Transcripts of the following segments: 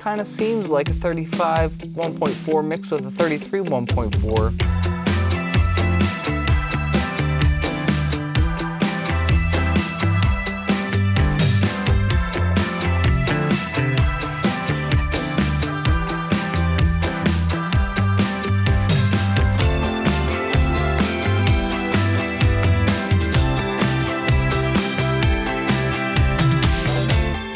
kind of seems like a 35 1.4 mixed with a 33 1.4.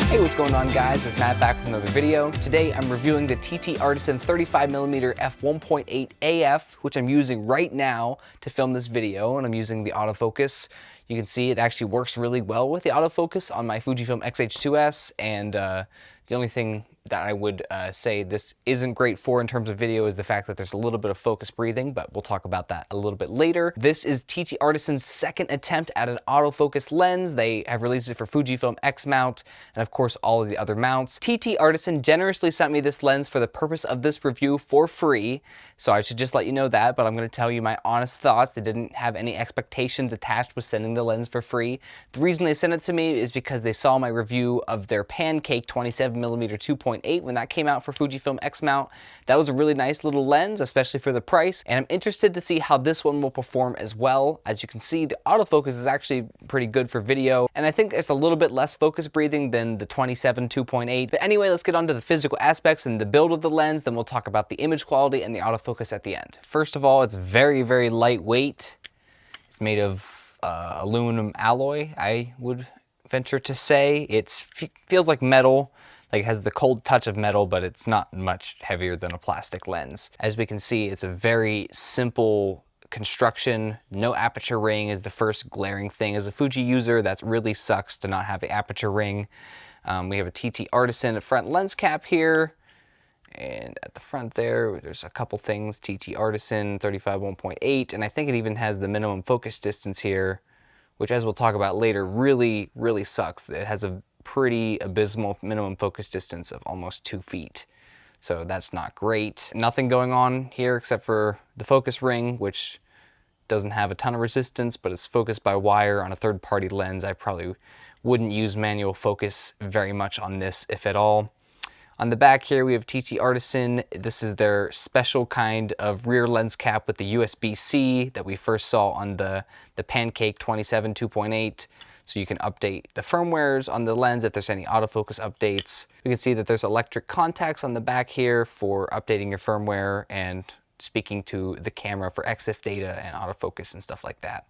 Hey, what's going on guys? It's Matt back with another video. Today I'm reviewing the TTArtisan 35mm f1.8 AF, which I'm using right now to film this video, and I'm using the autofocus. You can see it actually works really well with the autofocus on my Fujifilm X-H2S, and the only thing that I would say this isn't great for in terms of video is the fact that there's a little bit of focus breathing, but we'll talk about that a little bit later. This is TTArtisan's second attempt at an autofocus lens. They have released it for Fujifilm X mount and of course all of the other mounts. TTArtisan generously sent me this lens for the purpose of this review for free, so I should just let you know that, but I'm going to tell you my honest thoughts. They didn't have any expectations attached with sending the lens for free. The reason they sent it to me is because they saw my review of their Pancake 27mm 2.8 when that came out for Fujifilm X mount. That was a really nice little lens, especially for the price, and I'm interested to see how this one will perform as well. As you can see, the autofocus is actually pretty good for video, and I think it's a little bit less focus breathing than the 27 2.8. But anyway, let's get on to the physical aspects and the build of the lens, then we'll talk about the image quality and the autofocus at the end. First of all, it's very, very lightweight. It's made of aluminum alloy, I would venture to say. It feels like metal. Like it has the cold touch of metal, but it's not much heavier than a plastic lens. As we can see, it's a very simple construction. No aperture ring is the first glaring thing. As a Fuji user, that really sucks to not have the aperture ring. We have a TTArtisan front lens cap here. And at the front there's a couple things. TTArtisan 35 1.8, and I think it even has the minimum focus distance here, which, as we'll talk about later, really, really sucks. It has a pretty abysmal minimum focus distance of almost 2 feet. So that's not great. Nothing going on here except for the focus ring, which doesn't have a ton of resistance, but it's focused by wire on a third-party lens. I probably wouldn't use manual focus very much on this, if at all. On the back here, we have TTArtisan. This is their special kind of rear lens cap with the USB-C that we first saw on the Pancake 27 2.8. So you can update the firmwares on the lens if there's any autofocus updates. We can see that there's electric contacts on the back here for updating your firmware and speaking to the camera for EXIF data and autofocus and stuff like that.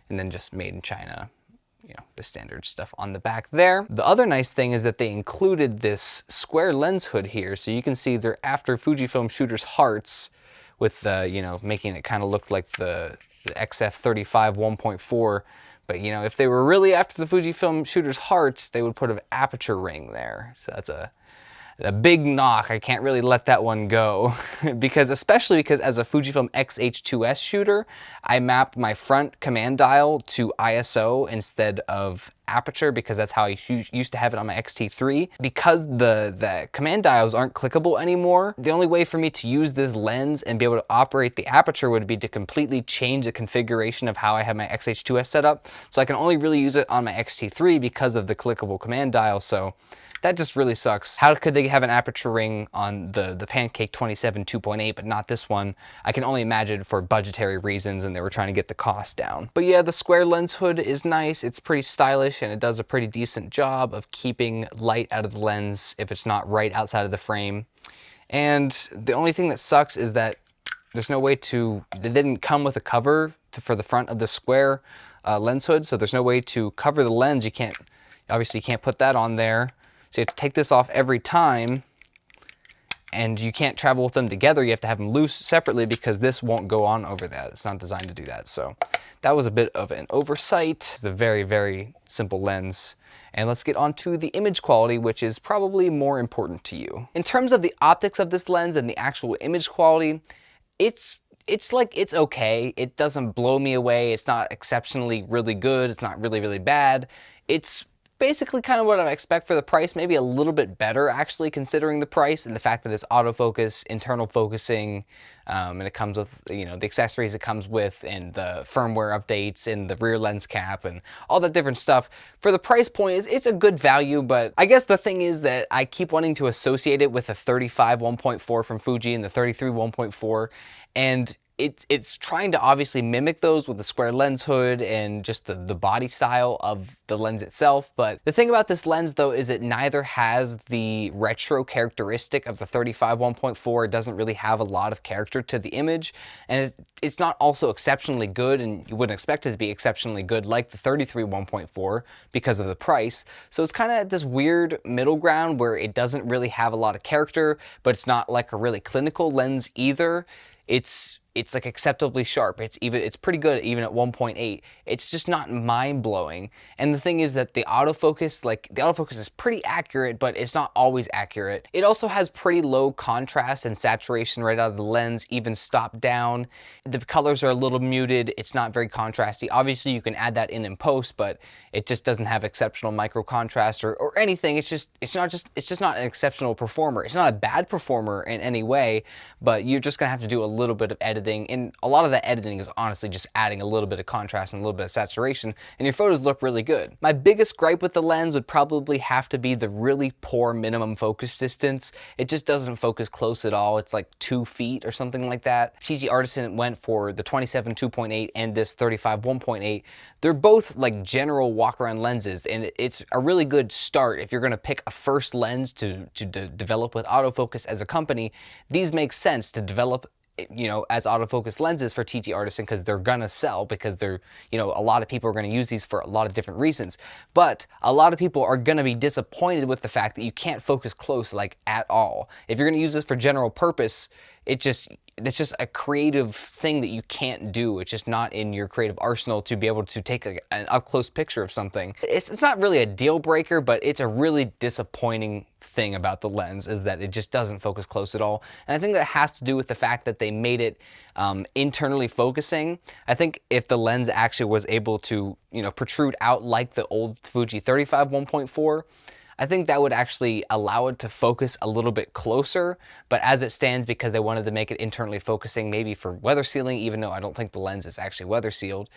And then just made in China, you know, the standard stuff on the back there. The other nice thing is that they included this square lens hood here. So you can see they're after Fujifilm shooters' hearts with, you know, making it kind of look like the XF 35 1.4. But, you know, if they were really after the Fujifilm shooters' hearts, they would put an aperture ring there. So that's a big knock. I can't really let that one go especially because as a Fujifilm X-H2S shooter, I mapped my front command dial to ISO instead of aperture because that's how I used to have it on my X-T3. Because the command dials aren't clickable anymore, the only way for me to use this lens and be able to operate the aperture would be to completely change the configuration of how I have my X-H2S set up. So I can only really use it on my X-T3 because of the clickable command dial. So that just really sucks. How could they have an aperture ring on the Pancake 27 2.8 but not this one? I can only imagine for budgetary reasons and they were trying to get the cost down. But yeah, the square lens hood is nice. It's pretty stylish and it does a pretty decent job of keeping light out of the lens if it's not right outside of the frame. And the only thing that sucks is that there's no way to, it didn't come with a cover for the front of the square lens hood, so there's no way to cover the lens. You can't, obviously you can't put that on there. So you have to take this off every time, and you can't travel with them together. You have to have them loose separately because this won't go on over that. It's not designed to do that. So that was a bit of an oversight. It's a very, very simple lens. And let's get on to the image quality, which is probably more important to you. In terms of the optics of this lens and the actual image quality, it's okay. It doesn't blow me away. It's not exceptionally really good. It's not really, really bad. It's basically kind of what I expect for the price, maybe a little bit better actually considering the price and the fact that it's autofocus, internal focusing, and it comes with, you know, the accessories it comes with and the firmware updates and the rear lens cap and all that different stuff. For the price point, it's a good value, but I guess the thing is that I keep wanting to associate it with the 35 1.4 from Fuji and the 33 1.4, and it's trying to obviously mimic those with the square lens hood and just the body style of the lens itself. But the thing about this lens though is it neither has the retro characteristic of the 35 1.4. It doesn't really have a lot of character to the image, and it's not also exceptionally good, and you wouldn't expect it to be exceptionally good like the 33 1.4 because of the price. So it's kind of this weird middle ground where it doesn't really have a lot of character, but it's not like a really clinical lens either. It's like acceptably sharp. It's pretty good even at 1.8. It's just not mind-blowing. And the thing is that the autofocus is pretty accurate, but it's not always accurate. It also has pretty low contrast and saturation right out of the lens, even stop down. The colors are a little muted. It's not very contrasty. Obviously you can add that in post, but it just doesn't have exceptional micro contrast or anything. It's just not an exceptional performer. It's not a bad performer in any way, but you're just gonna have to do a little bit of editing, and a lot of that editing is honestly just adding a little bit of contrast and a little bit of saturation, and your photos look really good. My biggest gripe with the lens would probably have to be the really poor minimum focus distance. It just doesn't focus close at all. It's like 2 feet or something like that. TTArtisan went for the 27 2.8 and this 35 1.8. They're both like general walk-around lenses, and it's a really good start if you're gonna pick a first lens to develop with autofocus as a company. These make sense to develop, you know, as autofocus lenses for TTArtisan because they're gonna sell, because they're, you know, a lot of people are gonna use these for a lot of different reasons. But a lot of people are gonna be disappointed with the fact that you can't focus close like at all. If you're gonna use this for general purpose, it's just a creative thing that you can't do. It's just not in your creative arsenal to be able to take an up-close picture of something. It's not really a deal breaker, but it's a really disappointing thing about the lens, is that it just doesn't focus close at all. And I think that has to do with the fact that they made it internally focusing. I think if the lens actually was able to, you know, protrude out like the old Fuji 35 1.4, I think that would actually allow it to focus a little bit closer, but as it stands, because they wanted to make it internally focusing, maybe for weather sealing, even though I don't think the lens is actually weather sealed,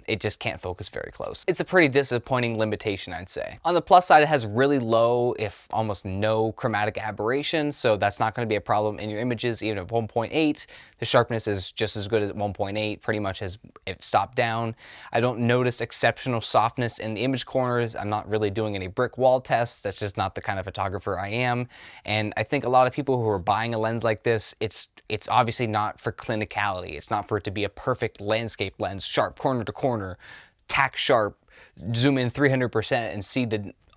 it just can't focus very close. It's a pretty disappointing limitation, I'd say. On the plus side, it has really low, if almost no chromatic aberration, so that's not going to be a problem in your images, even at 1.8. The sharpness is just as good as 1.8, pretty much as it stopped down. I don't notice exceptional softness in the image corners. I'm not really doing any brick wall tests. That's just not the kind of photographer I am. And I think a lot of people who are buying a lens like this, it's obviously not for clinicality. It's not for it to be a perfect landscape lens, sharp corner to corner, tack sharp, zoom in 300% and see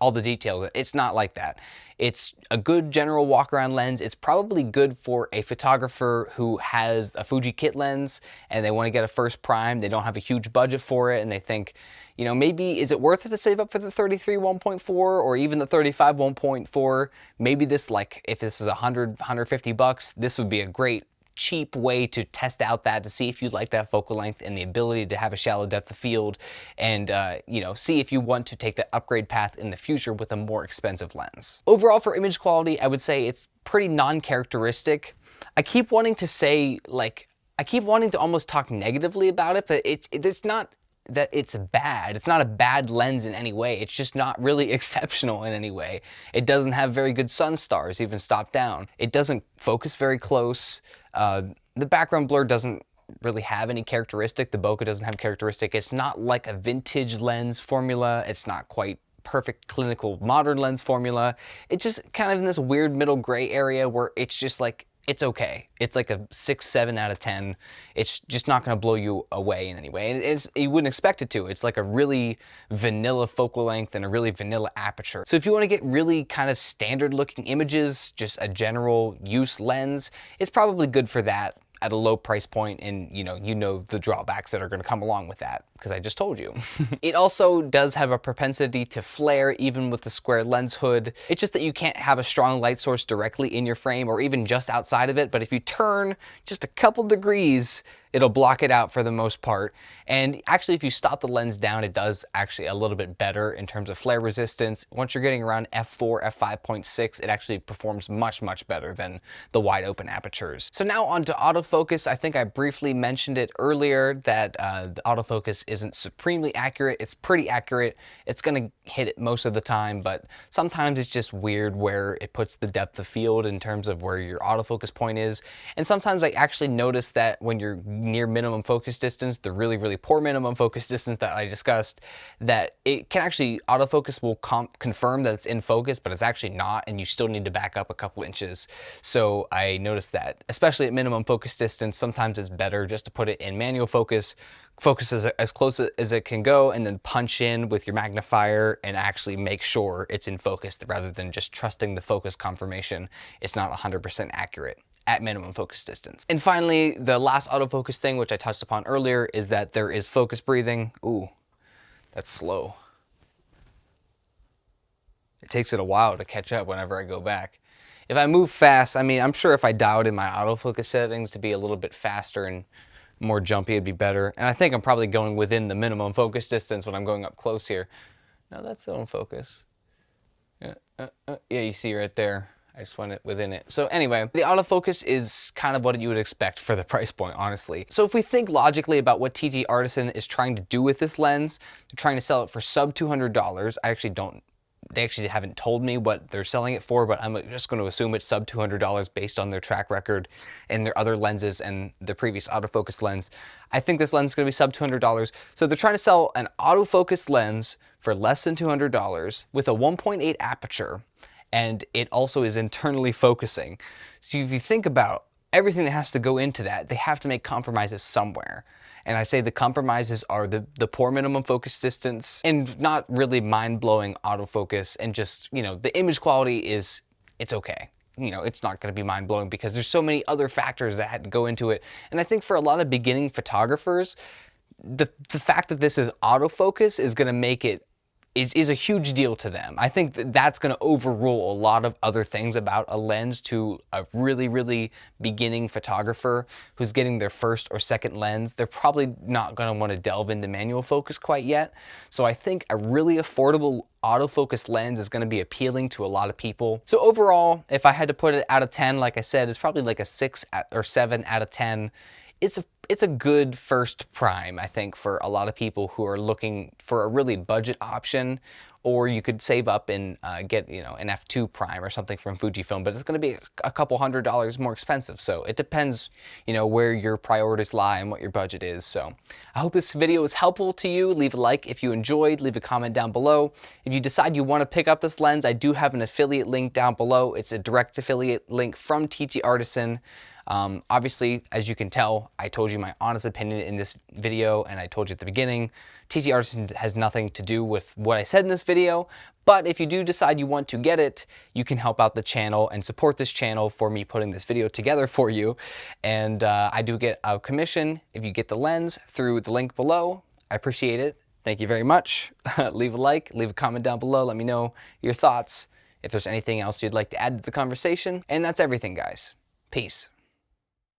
all the details. It's not like that. It's a good general walk around lens. It's probably good for a photographer who has a Fuji kit lens and they want to get a first prime. They don't have a huge budget for it, and they think, you know, maybe is it worth it to save up for the 33 1.4 or even the 35 1.4? Maybe this, like, if this is $100-$150, this would be a great cheap way to test out that, to see if you like that focal length and the ability to have a shallow depth of field, and you know, see if you want to take the upgrade path in the future with a more expensive lens. Overall, for image quality, I would say it's pretty non-characteristic. I keep wanting to say, like, I keep wanting to almost talk negatively about it, but it's not that it's bad. It's not a bad lens in any way. It's just not really exceptional in any way. It doesn't have very good sun stars, even stop down. It doesn't focus very close. The background blur doesn't really have any characteristic. The bokeh doesn't have characteristic. It's not like a vintage lens formula. It's not quite perfect clinical modern lens formula. It's just kind of in this weird middle gray area where it's just like, it's okay. It's like a 6-7 out of 10. It's just not going to blow you away in any way. And you wouldn't expect it to. It's like a really vanilla focal length and a really vanilla aperture. So if you want to get really kind of standard looking images, just a general use lens, it's probably good for that at a low price point, and you know the drawbacks that are going to come along with that, because I just told you. It also does have a propensity to flare even with the square lens hood. It's just that you can't have a strong light source directly in your frame or even just outside of it, but if you turn just a couple degrees, it'll block it out for the most part. And actually, if you stop the lens down, it does actually a little bit better in terms of flare resistance. Once you're getting around f4, f5.6, it actually performs much, much better than the wide open apertures. So now on to autofocus. I think I briefly mentioned it earlier that the autofocus isn't supremely accurate. It's pretty accurate. It's gonna hit it most of the time, but sometimes it's just weird where it puts the depth of field in terms of where your autofocus point is. And sometimes I actually notice that when you're near minimum focus distance, the really, really poor minimum focus distance that I discussed, that it can actually, autofocus will confirm that it's in focus, but it's actually not, and you still need to back up a couple inches. So I noticed that, especially at minimum focus distance, sometimes it's better just to put it in manual focus, focus as close as it can go, and then punch in with your magnifier and actually make sure it's in focus rather than just trusting the focus confirmation it's not 100% accurate at minimum focus distance. And finally, the last autofocus thing, which I touched upon earlier, is that there is focus breathing. Ooh, that's slow. It takes it a while to catch up whenever I go back. If I move fast, I mean, I'm sure if I dialed in my autofocus settings to be a little bit faster and more jumpy, it'd be better. And I think I'm probably going within the minimum focus distance when I'm going up close here. No, that's still in focus. Yeah, you see right there. I just went within it. So anyway, the autofocus is kind of what you would expect for the price point, honestly. So if we think logically about what TTArtisan is trying to do with this lens, they're trying to sell it for sub $200. They actually haven't told me what they're selling it for, but I'm just going to assume it's sub $200 based on their track record and their other lenses and the previous autofocus lens. I think this lens is going to be sub $200. So they're trying to sell an autofocus lens for less than $200 with a 1.8 aperture, and it also is internally focusing. So if you think about everything that has to go into that, they have to make compromises somewhere. And I say the compromises are the poor minimum focus distance and not really mind-blowing autofocus, and just, you know, the image quality it's okay. You know, it's not going to be mind-blowing because there's so many other factors that had to go into it. And I think for a lot of beginning photographers, the fact that this is autofocus is going to make it is a huge deal to them. I think that's going to overrule a lot of other things about a lens to a really, really beginning photographer who's getting their first or second lens. They're probably not going to want to delve into manual focus quite yet. So I think a really affordable autofocus lens is going to be appealing to a lot of people. So overall, if I had to put it out of 10, like I said, it's probably like a 6 or 7 out of 10. It's a good first prime, I think, for a lot of people who are looking for a really budget option, or you could save up and get, you know, an f2 prime or something from Fujifilm, but it's going to be a couple $100 more expensive. So it depends, you know, where your priorities lie and what your budget is. So I hope this video was helpful to you. Leave a like if you enjoyed, leave a comment down below. If you decide you want to pick up this lens, I do have an affiliate link down below. It's a direct affiliate link from TTArtisan. Obviously, as you can tell, I told you my honest opinion in this video, and I told you at the beginning, TTArtisan has nothing to do with what I said in this video, but if you do decide you want to get it, you can help out the channel and support this channel for me putting this video together for you. And I do get a commission if you get the lens through the link below. I appreciate it. Thank you very much. Leave a like, leave a comment down below. Let me know your thoughts, if there's anything else you'd like to add to the conversation. And that's everything, guys. Peace.